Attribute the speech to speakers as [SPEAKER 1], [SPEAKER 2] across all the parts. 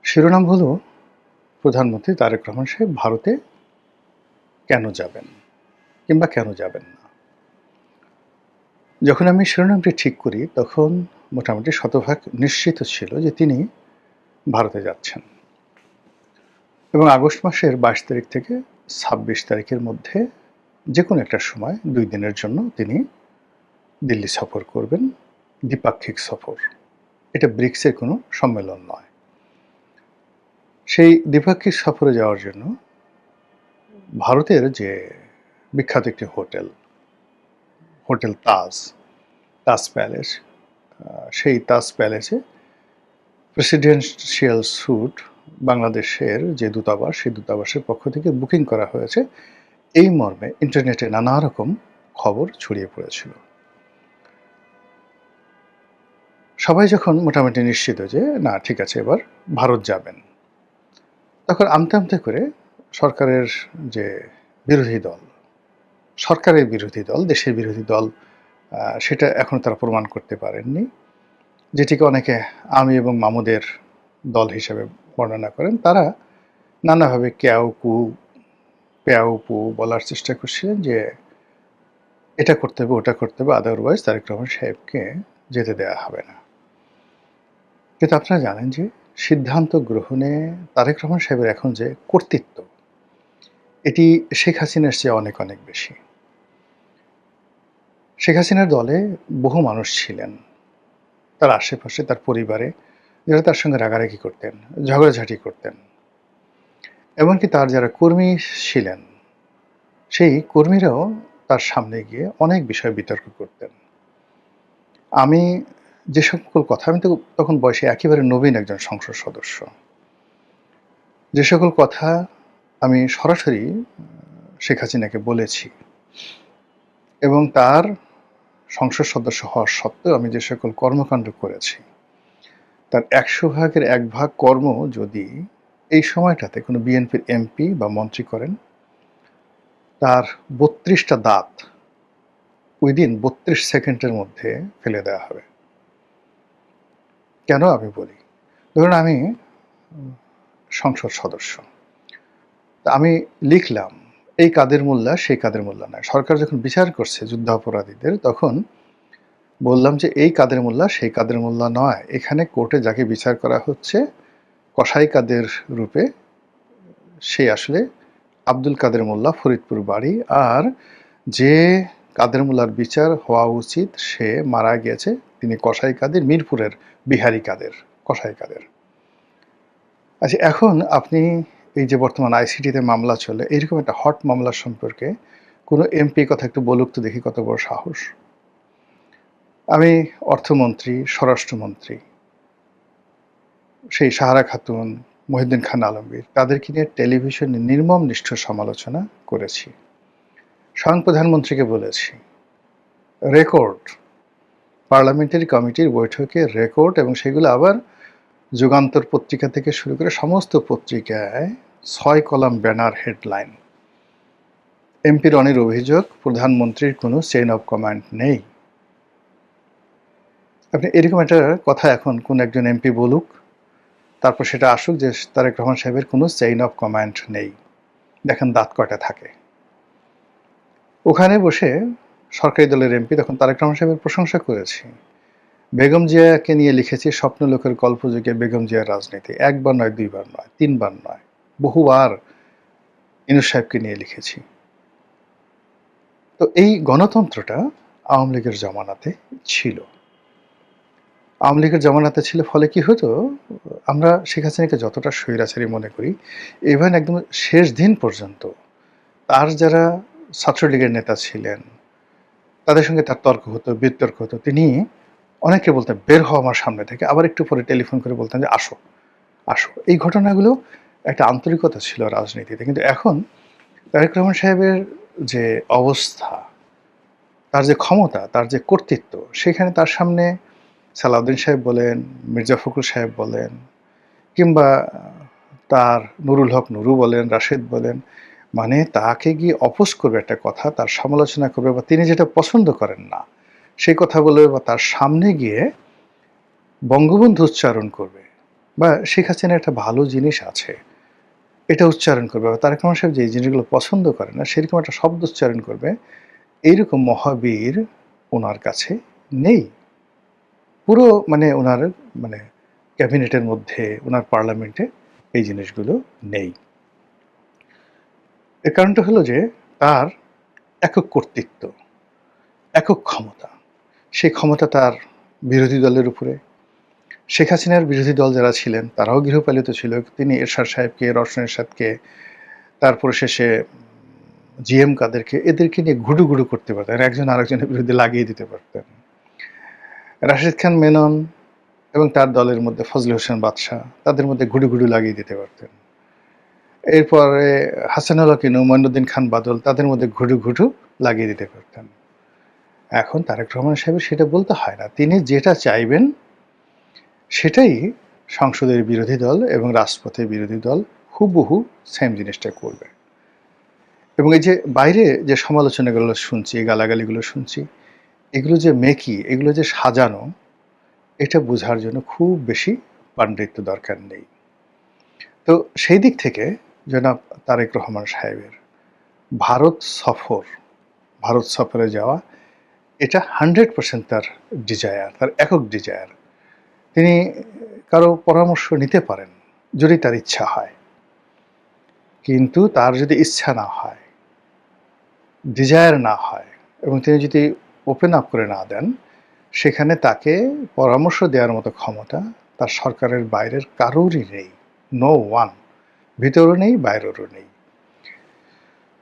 [SPEAKER 1] শিরোনাম হলো প্রধানমন্ত্রী তারেক রহমান সাহেব ভারতে কেন যাবেন কিংবা কেন যাবেন না। যখন আমি শিরোনামটি ঠিক করি তখন মোটামুটি শতভাগ নিশ্চিত ছিল যে তিনি ভারতে যাচ্ছেন এবং আগস্ট মাসের ২২ তারিখ থেকে ২৬ তারিখের মধ্যে যে কোনো একটা সময় ২ দিনের জন্য তিনি দিল্লি সফর করবেন, দ্বিপাক্ষিক সফর। এটা ব্রিক্সের কোনো সম্মেলন নয়। সেই দ্বিপাক্ষিক সফরে যাওয়ার জন্য ভারতের যে বিখ্যাত একটি হোটেল তাজ প্যালেস, সেই তাজ প্যালেসে প্রেসিডেন্সিয়াল স্যুট বাংলাদেশের যে দূতাবাস, সেই দূতাবাসের পক্ষ থেকে বুকিং করা হয়েছে, এই মর্মে ইন্টারনেটে নানা রকম খবর ছড়িয়ে পড়েছিল। সবাই যখন মোটামুটি নিশ্চিত যে না ঠিক আছে এবার ভারত যাবেন, তখন আমতে আমতে করে সরকারের যে বিরোধী দল, দেশের বিরোধী দল, সেটা এখনো তারা প্রমাণ করতে পারেননি, যেটিকে অনেকে আমি এবং মামুদের দল হিসেবে বর্ণনা করেন। তারা নানাভাবে প্যাও পু বলার চেষ্টা করছিলেন যে এটা করতে হবে, ওটা করতে হবে, আদারওয়াইজ তারেক রহমান সাহেবকে যেতে দেওয়া হবে না। কিন্তু আপনারা জানেন যে সিদ্ধান্ত গ্রহণে তারেক রহমান সাহেবের এখন যে কর্তৃত্ব, এটি শেখ হাসিনার চেয়ে অনেক অনেক বেশি। শেখ হাসিনার দলে বহু মানুষ ছিলেন, তার আশেপাশে, তার পরিবারে, যারা তার সঙ্গে রাগারাগি করতেন, ঝগড়াঝাঁটি করতেন। এমনকি তার যারা কর্মী ছিলেন, সেই কর্মীরাও তার সামনে গিয়ে অনেক বিষয়ে বিতর্ক করতেন। আমি যে সকল কথা, আমি তো তখন বয়সে একেবারে নবীন একজন সংসদ সদস্য, যে সকল কথা আমি সরাসরি শেখ হাসিনাকে বলেছি এবং তার সংসদ সদস্য হওয়ার সত্ত্বেও আমি যে সকল কর্মকাণ্ড করেছি, তার ১০০ ভাগের ১ ভাগ কর্ম যদি এই সময়টাতে কোনো বিএনপির এমপি বা মন্ত্রী করেন, তার ৩২টা দাঁত উইদিন ৩২ সেকেন্ডের মধ্যে ফেলে দেওয়া হবে। কেন আমি বলি, ধরুন আমি সংসদ সদস্য, তা আমি লিখলাম এই কাদের মোল্লা সেই কাদের মোল্লা নয়। সরকার যখন বিচার করছে যুদ্ধাপরাধীদের, তখন বললাম যে এই কাদের মোল্লা সেই কাদের মোল্লা নয়, এখানে কোর্টে যাকে বিচার করা হচ্ছে কসাই কাদের রূপে, সে আসলে আব্দুল কাদের মোল্লা, ফরিদপুর বাড়ি, আর যে কাদের মোল্লার বিচার হওয়া উচিত সে মারা গিয়েছে, তিনি কসাই কাদের, মিরপুরের বিহারি কাদের, কসাই কাদের। আচ্ছা, এখন আপনি এই যে বর্তমান আইসিটিতে মামলা চলে, এইরকম একটা হট মামলার সম্পর্কে কোনো এমপি কথা একটু বলুক তো দেখি, কত বড় সাহস। আমি অর্থমন্ত্রী, স্বরাষ্ট্রমন্ত্রী, সেই সাহারা খাতুন, মহিউদ্দিন খান আলমগীর, তাদেরকে নিয়ে টেলিভিশনে নির্মম নিষ্ঠুর সমালোচনা করেছি। স্বয়ং প্রধানমন্ত্রীকে বলেছি, রেকর্ড, পার্লামেন্টারি কমিটির বৈঠকে রেকর্ড, এবং সেগুলো আবার যুগান্তর পত্রিকা থেকে শুরু করে সমস্ত পত্রিকায় ৬ কলাম ব্যানার হেডলাইন। এমপি রনির অভিযোগ প্রধানমন্ত্রীর কোনো চেইন অফ কমান্ড নেই। আপনি এরকম একটা কথা এখন কোন একজন এমপি বলুক, তারপর সেটা আসুক যে তারেক রহমান সাহেবের কোনো চেইন অফ কমান্ড নেই। দেখেন দাঁত কয়টা থাকে। ওখানে বসে সরকারি দলের এমপি তখন তারেক রহমান সাহেবের প্রশংসা করেছি। বেগম জিয়াকে নিয়ে লিখেছি স্বপ্নলোকের গল্পযুগে বেগম জিয়ার রাজনীতি, একবার নয়, দুইবার নয়, তিনবার নয়, বহুবার ইউনূস সাহেবকে নিয়ে লিখেছি। তো এই গণতন্ত্রটা আওয়ামী লীগের জমানাতে ছিল। আওয়ামী লীগের জমানাতে ছিল, ফলে কি হতো, আমরা শেখ হাসিনাকে যতটা স্বৈরাচারী মনে করি, ইভেন একদম শেষ দিন পর্যন্ত তার যারা ছাত্রলীগের নেতা ছিলেন, তাদের সঙ্গে তার তর্ক হতো, বিতর্ক হতো। তিনি অনেকে বলতেন বের হও আমার সামনে থেকে, আবার একটু পরে টেলিফোন করে বলতেন যে আসো আসো। এই ঘটনাগুলো একটা আন্তরিকতা ছিল রাজনীতিতে। কিন্তু এখন তারেক রহমান সাহেবের যে অবস্থা, তার যে ক্ষমতা, তার যে কর্তৃত্ব, সেখানে তার সামনে সালাউদ্দিন সাহেব বলেন, মির্জা ফখরুল সাহেব বলেন, কিংবা তার নুরুল হক নুরু বলেন, রাশেদ বলেন, মানে তাকে গিয়ে অপোজ করবে একটা কথা, তার সমালোচনা করবে, বা তিনি যেটা পছন্দ করেন না সেই কথা বলবে, বা তার সামনে গিয়ে বঙ্গবন্ধু উচ্চারণ করবে, বা শেখ হাসিনার একটা ভালো জিনিস আছে, এটা উচ্চারণ করবে, বা তারেক রহমান সাহেব যে জিনিসগুলো পছন্দ করে না সেরকম একটা শব্দ উচ্চারণ করবে, এইরকম মহাবীর ওনার কাছে নেই। পুরো মানে ওনার মানে ক্যাবিনেটের মধ্যে, ওনার পার্লামেন্টে এই জিনিসগুলো নেই। এর কারণটা হলো যে তার একক কর্তৃত্ব, একক ক্ষমতা। সেই ক্ষমতা তার বিরোধী দলের উপরে। শেখ হাসিনার বিরোধী দল যারা ছিলেন তারাও গৃহপালিত ছিল। তিনি এরশাদ সাহেবকে, রওশন এরশাদকে, তারপরে শেষে জিএম কাদেরকে, এদেরকে নিয়ে ঘুডু করতে পারতেন, একজন আরেকজনের বিরুদ্ধে লাগিয়ে দিতে পারতেন। রাশেদ খান মেনন এবং তার দলের মধ্যে ফজলে হোসেন বাদশাহ, তাদের মধ্যে ঘুডু লাগিয়ে দিতে পারতেন। এরপরে হাসানুল হক ইনু, মঈনুদ্দিন খান বাদল, তাদের মধ্যে ঘুডু লাগিয়ে দিতে পারতেন। এখন তারেক রহমান সাহেবের সেটা বলতে হয় না। তিনি যেটা চাইবেন সেটাই সংসদের বিরোধী দল এবং রাজপথের বিরোধী দল হুবহু সেম জিনিসটা করবে। এবং এই যে বাইরে যে সমালোচনাগুলো শুনছি, গালাগালিগুলো শুনছি, এগুলো যে মেকি, এগুলো যে সাজানো, এটা বোঝার জন্য খুব বেশি পাণ্ডিত্য দরকার নেই। তো সেই দিক থেকে জনাব তারেক রহমান সাহেবের ভারত সফরে যাওয়া, এটা 100% তার ডিজায়ার, তার একক ডিজায়ার। তিনি কারো পরামর্শ নিতে পারেন যদি তার ইচ্ছা হয়, কিন্তু তার যদি ইচ্ছা না হয়, ডিজায়ার না হয়, এবং তিনি যদি ওপেন আপ করে না দেন, সেখানে তাকে পরামর্শ দেওয়ার মতো ক্ষমতা তার সরকারের বাইরের কারোরই নেই। নো ওয়ান, ভিতরও নেই, বাইরেরও নেই।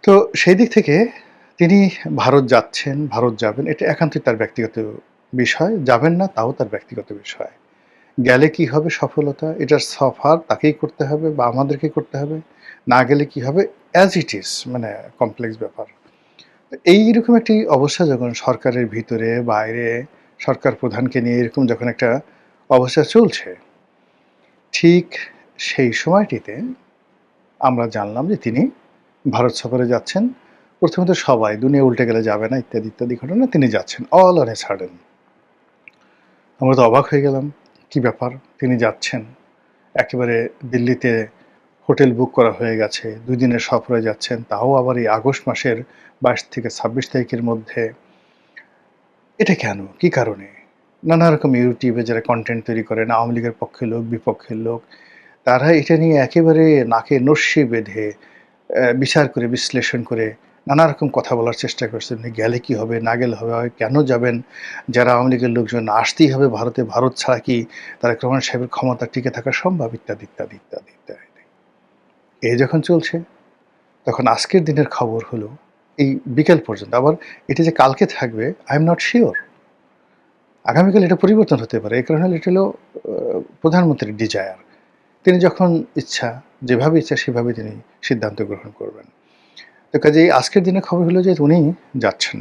[SPEAKER 1] তো সেই দিক থেকে তিনি ভারত যাচ্ছেন, ভারত যাবেন, এটা একান্তই তার ব্যক্তিগত বিষয়। যাবেন না তাও তার ব্যক্তিগত বিষয়। গেলে কি হবে সফলতা, এটার সফর তাকেই করতে হবে বা আমাদেরকে করতে হবে। না গেলে কি হবে, অ্যাজ ইট ইজ, মানে কমপ্লেক্স ব্যাপার। এইরকম একটি অবস্থা যখন সরকারের ভিতরে বাইরে সরকার প্রধানকে নিয়ে এরকম যখন একটা অবস্থা চলছে, ঠিক সেই সময়টিতে আমরা জানলাম যে তিনি ভারত সফরে যাচ্ছেন। প্রথমত সবাই দুনিয়া উল্টে গেলে যাবে না ইত্যাদি ঘটনা, তিনি যাচ্ছেন অল অন এ সাডেন। আমরা তো অবাক হয়ে গেলাম, কি ব্যাপার, তিনি যাচ্ছেন। একেবারে দিল্লিতে হোটেল বুক করা হয়ে গেছে, 2 দিনের সফরে যাচ্ছেন, তাও আবার এই আগস্ট মাসের 22 থেকে 26 তারিখের মধ্যে। এটা কেন, কি কারণে? নানা রকম ইউটিউবে যারা কন্টেন্ট তৈরি করেন, আওয়ামী লীগের পক্ষের লোক, বিপক্ষের লোক, তারা এটা নিয়ে একেবারে নাকে নস্যি বেঁধে বিচার করে, বিশ্লেষণ করে নানা রকম কথা বলার চেষ্টা করছেন। গেলে কি হবে, না গেলে হবে, কেন যাবেন, যারা আওয়ামী লীগের লোকজন আসতেই হবে ভারতে, ভারত ছাড়া কি তারেক রহমান সাহেবের ক্ষমতা টিকে থাকা সম্ভব, ইত্যাদি। এ যখন চলছে, তখন আজকের দিনের খবর হলো এই বিকেল পর্যন্ত। আবার এটা যে কালকে থাকবে আই এম নট শিওর। আগামীকাল এটা পরিবর্তন হতে পারে। এই কারণে এটা হলো প্রধানমন্ত্রীর ডিজায়ার। তিনি যখন ইচ্ছা, যেভাবে ইচ্ছা সেভাবে তিনি সিদ্ধান্ত গ্রহণ করবেন। তো কাজেই আজকের দিনে খবর হলো যে উনি যাচ্ছেন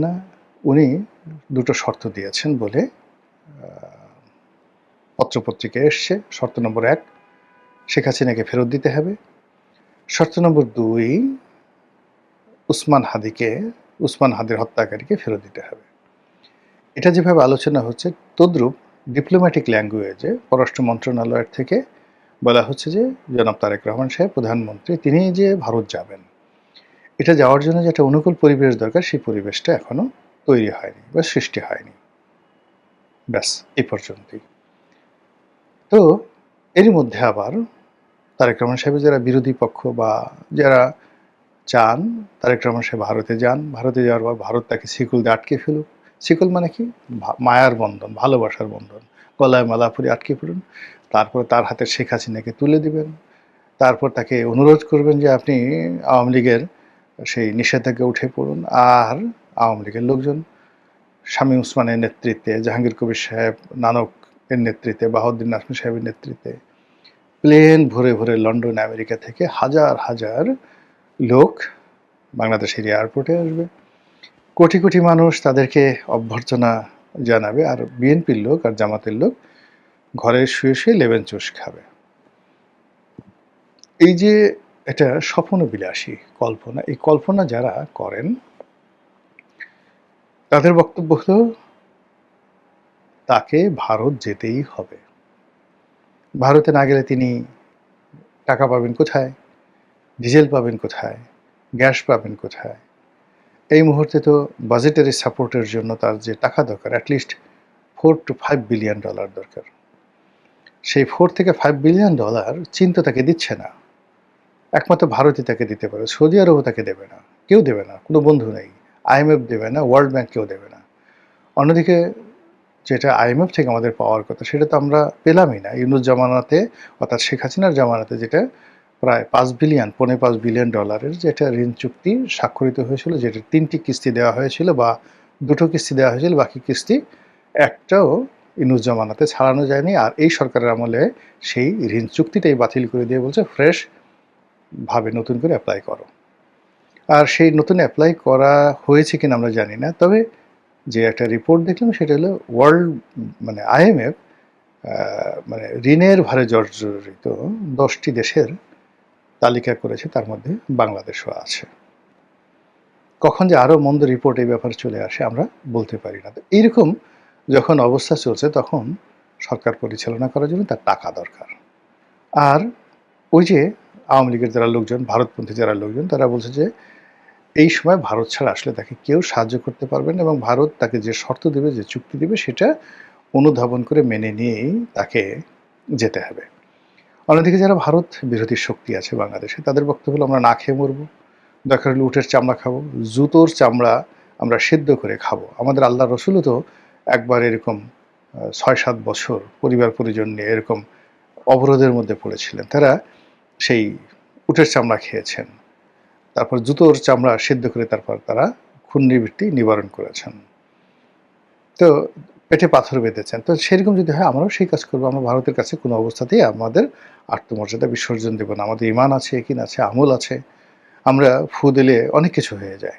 [SPEAKER 1] না। উনি 2টো শর্ত দিয়েছেন বলে পত্রপত্রিকায় এসছে। শর্ত নম্বর 1, শেখ হাসিনাকে ফেরত দিতে হবে। শর্ত নম্বর 2, উসমান হাদির হত্যাকারীকে ফেরত দিতে হবে। এটা যেভাবে আলোচনা হচ্ছে, তদ্রূপ ডিপ্লোম্যাটিক ল্যাঙ্গুয়েজে পররাষ্ট্র মন্ত্রণালয়ের থেকে বলা হচ্ছে যে জনাব তারেক রহমান সাহেব প্রধানমন্ত্রী, তিনি যে ভারত যাবেন, এটা যাওয়ার জন্য যে একটা অনুকূল পরিবেশ দরকার, সেই পরিবেশটা এখনো তৈরি হয়নি বা সৃষ্টি হয়নি। ব্যাস, এই পর্যন্তই। তো এর মধ্যে আবার তারেক রহমান সাহেবের যারা বিরোধী পক্ষ বা যারা চান তারেক রহমান সাহেব ভারতে যান, ভারতে যাওয়ার পর ভারত তাকে শিকল দিয়ে আটকে ফেলুক। শিকল মানে কি? মায়ার বন্ধন, ভালোবাসার বন্ধন। গলায় মালা পরে আটকে পড়ুন। তারপর তার হাতে শেখ হাসিনাকে তুলে দিবেন। তারপর তাকে অনুরোধ করবেন যে আপনি আওয়ামী লীগের সেই নিষেধাজ্ঞা উঠে পড়ুন। আর আওয়ামী লীগের লোকজন শামীম ওসমানের নেতৃত্বে, জাহাঙ্গীর কবির সাহেব নানক এর নেতৃত্বে, বাহাউদ্দিন নাজমী সাহেবের নেতৃত্বে প্লেন ভরে লন্ডন, আমেরিকা থেকে হাজার লোক বাংলাদেশের এয়ারপোর্টে আসবে। কোটি মানুষ তাদেরকে অভ্যর্থনা জানাবে, আর বিএনপির লোক আর জামাতের লোক ঘরে শুয়ে লেবেন চুষ খাবে। এই যে এটা স্বপ্নবিলাসী কল্পনা, এই কল্পনা যারা করেন তাদের বক্তব্য হলো তাকে ভারত যেতেই হবে। ভারতে না গেলে তিনি টাকা পাবেন কোথায়? ডিজেল পাবেন কোথায়? গ্যাস পাবেন কোথায়? এই মুহূর্তে তো বাজেটারি সাপোর্টের জন্য তার যে টাকা দরকার, অ্যাটলিস্ট $4 to $5 বিলিয়ন দরকার। সেই $4 থেকে $5 বিলিয়ন চীন তো তাকে দিচ্ছে না। একমাত্র ভারতই তাকে দিতে পারে, সৌদি আরবও তাকে দেবে না, কেউ দেবে না, কোনো বন্ধু নেই। IMF দেবে না, ওয়ার্ল্ড ব্যাংক কেউ দেবে না। অন্যদিকে যেটা IMF থেকে আমাদের পাওয়ার কথা সেটা তো আমরা পেলামই না। ইউনূস জামানাতে, অর্থাৎ শেখ হাসিনার জামানাতে যেটা প্রায় $5 বিলিয়ন যে একটা ঋণ চুক্তি স্বাক্ষরিত হয়েছিল, যেটা 3টি কিস্তি দেওয়া হয়েছিল বা 2টো কিস্তি দেওয়া হয়েছিল, বাকি কিস্তি একটাও ইউনূস জামানাতে ছাড়ানো যায়নি। আর এই সরকারের আমলে সেই ঋণ চুক্তিটাই বাতিল করে দিয়ে বলছে ফ্রেশ ভাবে নতুন করে অ্যাপ্লাই করো। আর সেই নতুন অ্যাপ্লাই করা হয়েছে কিনা আমরা জানি না, তবে যে একটা রিপোর্ট দেখলাম সেটা হলো ওয়ার্ল্ড মানে IMF মানে ঋণের ভারে জর্জরিত 10টি দেশের তালিকা করেছে, তার মধ্যে বাংলাদেশও আছে। কখন যে আরও মন্দ রিপোর্ট এই ব্যাপারে চলে আসে আমরা বলতে পারি না। তো এইরকম যখন অবস্থা চলছে তখন সরকার পরিচালনা করার জন্য তার টাকা দরকার। আর ওই যে আওয়ামী লীগের যারা লোকজন, ভারতপন্থী যারা লোকজন, তারা বলছে যে এই সময় ভারত ছাড়া আসলে তাকে কেউ সাহায্য করতে পারবেন, এবং ভারত তাকে যে শর্ত দেবে, যে চুক্তি দেবে, সেটা অনুধাবন করে মেনে নিয়েই তাকে যেতে হবে। অন্যদিকে যারা ভারত বিরোধী শক্তি আছে বাংলাদেশে, তাদের বক্তব্য হলো আমরা না খেয়ে মরবো, দরকার হলে উটের চামড়া খাবো, জুতোর চামড়া আমরা সিদ্ধ করে খাবো। আমাদের আল্লাহ রসুলও তো একবার এরকম 6-7 বছর পরিবার পরিজন নিয়ে এরকম অবরোধের মধ্যে পড়েছিলেন। তারা সেই উটের চামড়া খেয়েছেন, তারপর জুতোর চামড়া সিদ্ধ করে তারপর তারা ঘূর্ণিবৃত্তি নিবারণ করেছেন। তো পেটে পাথর বেঁধেছেন। তো সেরকম যদি হয় আমরাও সেই কাজ করবো। আমরা ভারতের কাছে কোনো অবস্থাতেই আমাদের আত্মমর্যাদা বিসর্জন দেব না। আমাদের ঈমান আছে, ইয়াকিন আছে, আমল আছে। আমরা ফু দিলে অনেক কিছু হয়ে যায়।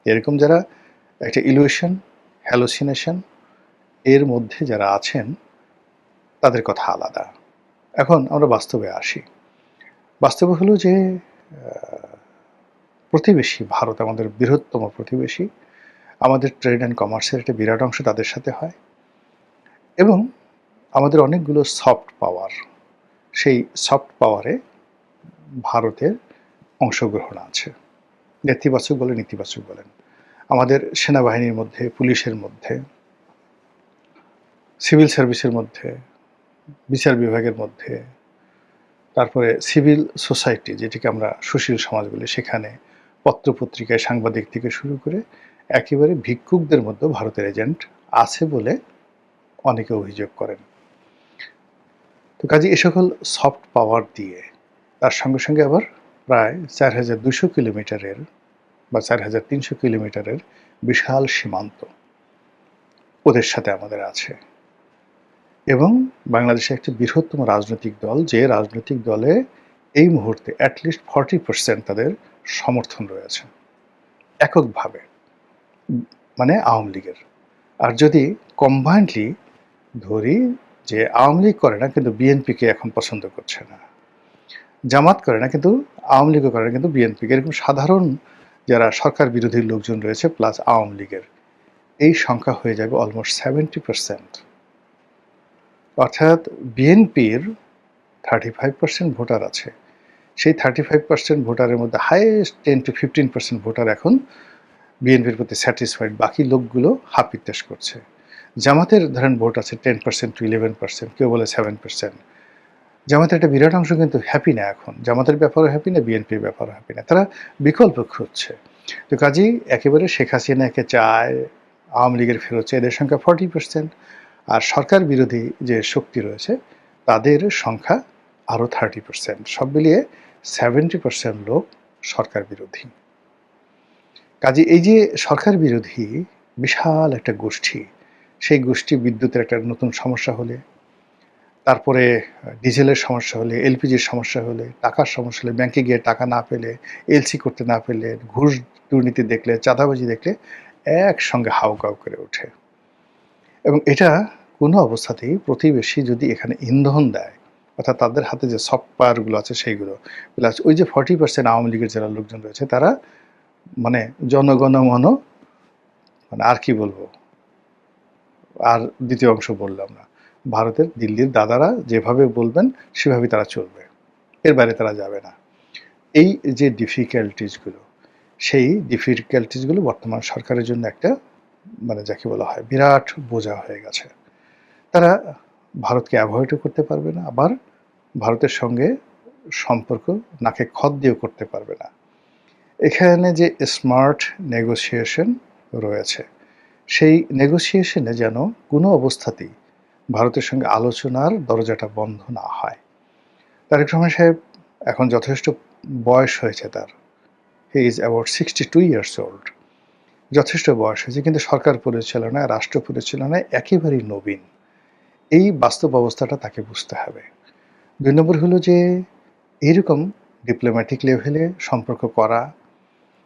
[SPEAKER 1] এরকম যারা একটা ইলিউশন, হ্যালুসিনেশন এর মধ্যে যারা আছেন তাদের কথা আলাদা। এখন আমরা বাস্তবে আসি। বাস্তবে হলো যে প্রতিবেশী ভারত আমাদের বৃহত্তম প্রতিবেশী। আমাদের ট্রেড অ্যান্ড কমার্সের একটা বিরাট অংশ তাদের সাথে হয়, এবং আমাদের অনেকগুলো সফট পাওয়ার, সেই সফট পাওয়ারে ভারতের অংশগ্রহণ আছে। নেতিবাচক বলেন, ইতিবাচক বলেন। আমাদের সেনাবাহিনীর মধ্যে, পুলিশের মধ্যে, সিভিল সার্ভিসের মধ্যে, বিচার বিভাগের মধ্যে, তারপরে সিভিল সোসাইটি যেটিকে আমরা সুশীল সমাজ বলি, সেখানে পত্রপত্রিকায় সাংবাদিক থেকে শুরু করে একেবারে ভিক্ষুকদের মধ্যে ভারতের এজেন্ট আছে বলে অনেকে অভিযোগ করেন। তো কাজে এ সকল সফট পাওয়ার দিয়ে তার সঙ্গে সঙ্গে আবার প্রায় 4200 কিলোমিটারের বা 4300 কিলোমিটারের বিশাল সীমান্ত ওদের সাথে আমাদের আছে, এবং বাংলাদেশে একটি বৃহত্তম রাজনৈতিক দল, যে রাজনৈতিক দলে এই মুহূর্তে অ্যাটলিস্ট 40% তাদের সমর্থন রয়েছে এককভাবে, মানে আওয়ামী লীগের। আর যদি কম্বাইন্ডলি ধরি যে আওয়ামী লীগ করে না কিন্তু বিএনপিকে এখন পছন্দ করছে না, জামাত করে না কিন্তু আওয়ামী লীগও করে না কিন্তু বিএনপিকে, এরকম সাধারণ যারা সরকার বিরোধী লোকজন রয়েছে প্লাস আওয়ামী লীগের, এই সংখ্যা হয়ে যাবে অলমোস্ট 70%। অর্থাৎ বিএনপির 35% ভোটার আছে, সেই 35% ভোটারের মধ্যে হাইয়েস্ট 10 to 15% ভোটার এখন বিএনপির প্রতি স্যাটিসফাইড, বাকি লোকগুলো হাপিত্তেশ করছে। জামাতের ধরেন ভোট আছে 10% to 11%, কেউ বলে 7%। জামাতের একটা বিরাট অংশ কিন্তু হ্যাপি না এখন, জামাতের ব্যাপারও হ্যাপি না, বিএনপির ব্যাপারও হ্যাপি না, তারা বিকল্প খুঁজছে। তো কাজেই একেবারে শেখ হাসিনাকে চায়, আওয়ামী লীগের ফেরত চায়, এদের সংখ্যা 40%, আর সরকার বিরোধী যে শক্তি রয়েছে তাদের সংখ্যা আরও 30%। সব মিলিয়ে 70% লোক সরকার বিরোধী। কাজে এই যে সরকার বিরোধী বিশাল একটা গোষ্ঠী, সেই গোষ্ঠী বিদ্যুতের একটা নতুন সমস্যা হলে, তারপরে ডিজেলের সমস্যা হলে, এলপিজির সমস্যা হলে, টাকার সমস্যা হলে, ব্যাংকে গিয়ে টাকা না পেলে, এলসি করতে না পেলে, ঘুষ দুর্নীতি দেখলে, চাঁদাবাজি দেখলে একসঙ্গে হাউকাউ করে ওঠে। এবং এটা কোনো অবস্থাতেই প্রতিবেশী যদি এখানে ইন্ধন দেয়, অর্থাৎ তাদের হাতে যে সফট পাওয়ারগুলো আছে সেইগুলো, প্লাস ওই যে 40% আওয়ামী লীগের যারা লোকজন রয়েছে তারা মানে জনগণমন, মানে আর কি বলবো, আর দ্বিতীয় অংশ বললাম না। ভারতের দিল্লির দাদারা যেভাবে বলবেন সেভাবেই তারা চলবে, এর বাইরে তারা যাবে না। এই যে ডিফিকাল্টিসগুলো, সেই ডিফিকাল্টিসগুলো বর্তমান সরকারের জন্য একটা যাকে বলা হয় বিরাট বোঝা হয়ে গেছে। তারা ভারতকে অ্যাভয়েডও করতে পারবে না, আবার ভারতের সঙ্গে সম্পর্ক নাকে খত দিয়েও করতে পারবে না। এখানে যে স্মার্ট নেগোসিয়েশন রয়েছে, সেই নেগোসিয়েশনে যেন কোনো অবস্থাতেই ভারতের সঙ্গে আলোচনার দরজাটা বন্ধ না হয়। তারেক রহমান সাহেব এখন যথেষ্ট বয়স হয়েছে তার, he is about 62 years old, যথেষ্ট বয়স হয়েছে, কিন্তু সরকার পরিচালনায়, রাষ্ট্র পরিচালনায় একেবারেই নবীন। এই বাস্তব অবস্থাটা তাকে বুঝতে হবে। ২ নম্বর হলো যে এইরকম ডিপ্লোম্যাটিক লেভেলে সম্পর্ক করা,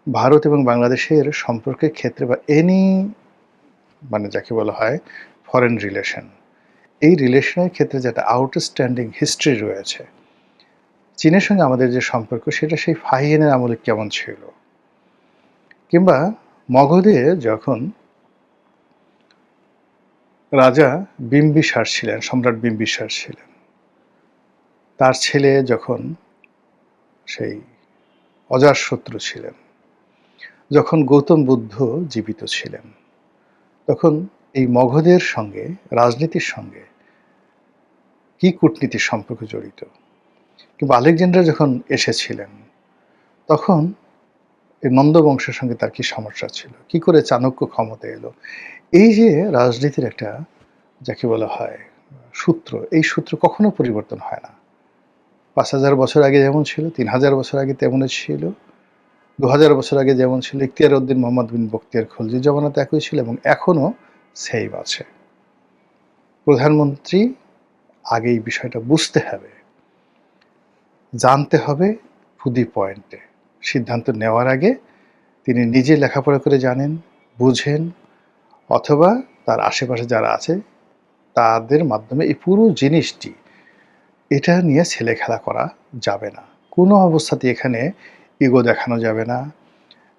[SPEAKER 1] ভারত এবং বাংলাদেশের সম্পর্কের ক্ষেত্রে বা এনি যাকে বলা হয় ফরেন রিলেশন, এই রিলেশনের ক্ষেত্রে যেটা আউটস্ট্যান্ডিং হিস্ট্রি রয়েছে, চীনের সঙ্গে আমাদের যে সম্পর্ক সেটা সেই ফাহিয়েনের আমলে কেমন ছিল, কিংবা মগধে যখন রাজা বিম্বিসার ছিলেন, সম্রাট বিম্বিসার ছিলেন, তার ছেলে যখন সেই অজাতশত্রু ছিলেন, যখন গৌতম বুদ্ধ জীবিত ছিলেন, তখন এই মগধের সঙ্গে রাজনীতির সঙ্গে কি কূটনীতির সম্পর্ক জড়িত, কিংবা আলেকজান্ডার যখন এসেছিলেন তখন এই নন্দ বংশের সঙ্গে তার কি সমস্যা ছিল, কি করে চাণক্য ক্ষমতা এলো। এই যে রাজনীতির একটা যাকে বলা হয় সূত্র, এই সূত্র কখনো পরিবর্তন হয় না। ৫,০০০ বছর আগে যেমন ছিল, ৩,০০০ বছর আগে তেমনই ছিল, ২,০০০ বছর আগে যেমন ছিল, ইখতিয়ার উদ্দিন মোহাম্মদ বিন বখতিয়ার খলজি জমানাতে একই ছিল এবং এখনও সেম আছে। প্রধানমন্ত্রী আগে এই বিষয়টা বুঝতে হবে, জানতে হবে, টু দি পয়েন্টে সিদ্ধান্ত নেওয়ার আগে তিনি নিজে লেখাপড়া করে জানেন, বুঝেন, অথবা তার আশেপাশে যারা আছে তাদের মাধ্যমে এই পুরো জিনিসটি, এটা নিয়ে ছেলে খেলা করা যাবে না। কোনো অবস্থাতে এখানে ইগো দেখানো যাবে না,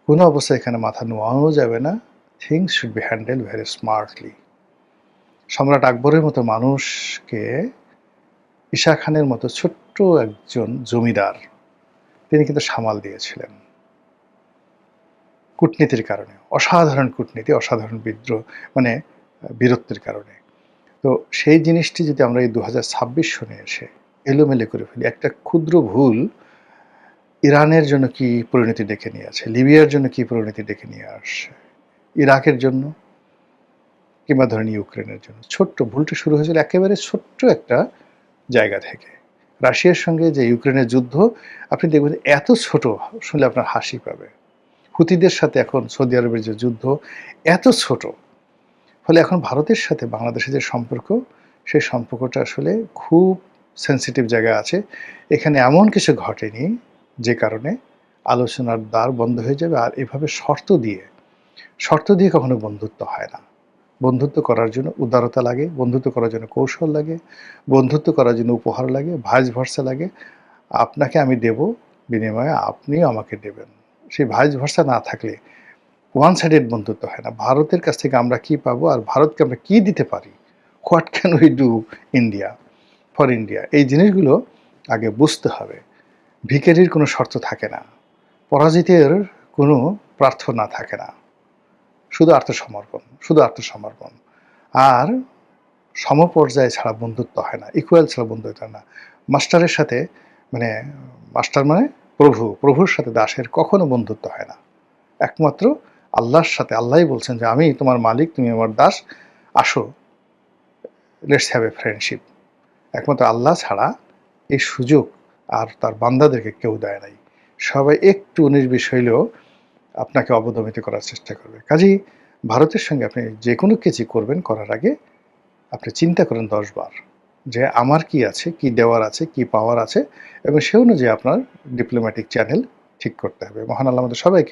[SPEAKER 1] কোনো অবস্থায় এখানে মাথা নোয়ানো যাবে না। Things should be handle very smartly. সম্রাট আকবরের মতো মানুষকে ঈশা খানের মতো ছোট্ট একজন জমিদার তিনি কিন্তু সামাল দিয়েছিলেন কূটনীতির কারণে, অসাধারণ কূটনীতি, অসাধারণ বিদ্রোহ বীরত্বের কারণে। তো সেই জিনিসটি যদি আমরা এই 2026 সনে এসে এলোমেলো করে ফেলি, একটা ক্ষুদ্র ভুল ইরানের জন্য কি পরিণতি ডেকে নিয়ে আসে, লিবিয়ার জন্য কি পরিণতি ডেকে নিয়ে আসে, ইরাকের জন্য, কিংবা ধরেন ইউক্রেনের জন্য। ছোট্ট ভুলটা শুরু হয়েছিল একেবারে ছোট্ট একটা জায়গা থেকে। রাশিয়ার সঙ্গে যে ইউক্রেনের যুদ্ধ, আপনি দেখবেন এত ছোট, শুনলে আপনার হাসি পাবে। হুতিদের সাথে এখন সৌদি আরবের যে যুদ্ধ, এত ছোট। ফলে এখন ভারতের সাথে বাংলাদেশের যে সম্পর্ক, সেই সম্পর্কটা আসলে খুব সেন্সিটিভ জায়গায় আছে। এখানে এমন কিছু ঘটেনি যে কারণে আলোচনার দ্বার বন্ধ হয়ে যাবে। আর এভাবে শর্ত দিয়ে কখনো বন্ধুত্ব হয় না। বন্ধুত্ব করার জন্য উদারতা লাগে, বন্ধুত্ব করার জন্য কৌশল লাগে, বন্ধুত্ব করার জন্য উপহার লাগে, ভাইস ভার্সা লাগে। আপনাকে আমি দেব, বিনিময়ে আপনিও আমাকে দেবেন। সেই ভাইস ভার্সা না থাকলে ওয়ান সাইডেড বন্ধুত্ব হয় না। ভারতের কাছ থেকে আমরা কি পাবো আর ভারতকে আমরা কি দিতে পারি, what can we do India for India, এই জিনিসগুলো আগে বুঝতে হবে। ভিখারির কোনো শর্ত থাকে না, পরাজিতের কোনো প্রার্থনা থাকে না, শুধু আত্মসমর্পণ। আর সমপর্যায়ে ছাড়া বন্ধুত্ব হয় না, ইকুয়াল ছাড়া বন্ধুত্ব হয় না। মাস্টারের সাথে মাস্টার প্রভুর সাথে দাসের কখনো বন্ধুত্ব হয় না। একমাত্র আল্লাহর সাথে, আল্লাহই বলছেন যে আমি তোমার মালিক, তুমি আমার দাস, আসো লেটস হ্যাভ এ ফ্রেন্ডশিপ। একমাত্র আল্লাহ ছাড়া এই সুযোগ আর তার বান্দাদেরকে কেউ দেয় নাই। সবাই একটু 19-20 হইলেও আপনাকে অবদমিত করার চেষ্টা করবে। কাজেই ভারতের সঙ্গে আপনি যে কোনো কিছু করবেন, করার আগে আপনি চিন্তা করেন 10 বার যে আমার কি আছে, কি দেওয়ার আছে, কি পাওয়ার আছে, এবং সে অনুযায়ী আপনার ডিপ্লোম্যাটিক চ্যানেল ঠিক করতে হবে। মহান আল্লাহ আমাদের সবাইকে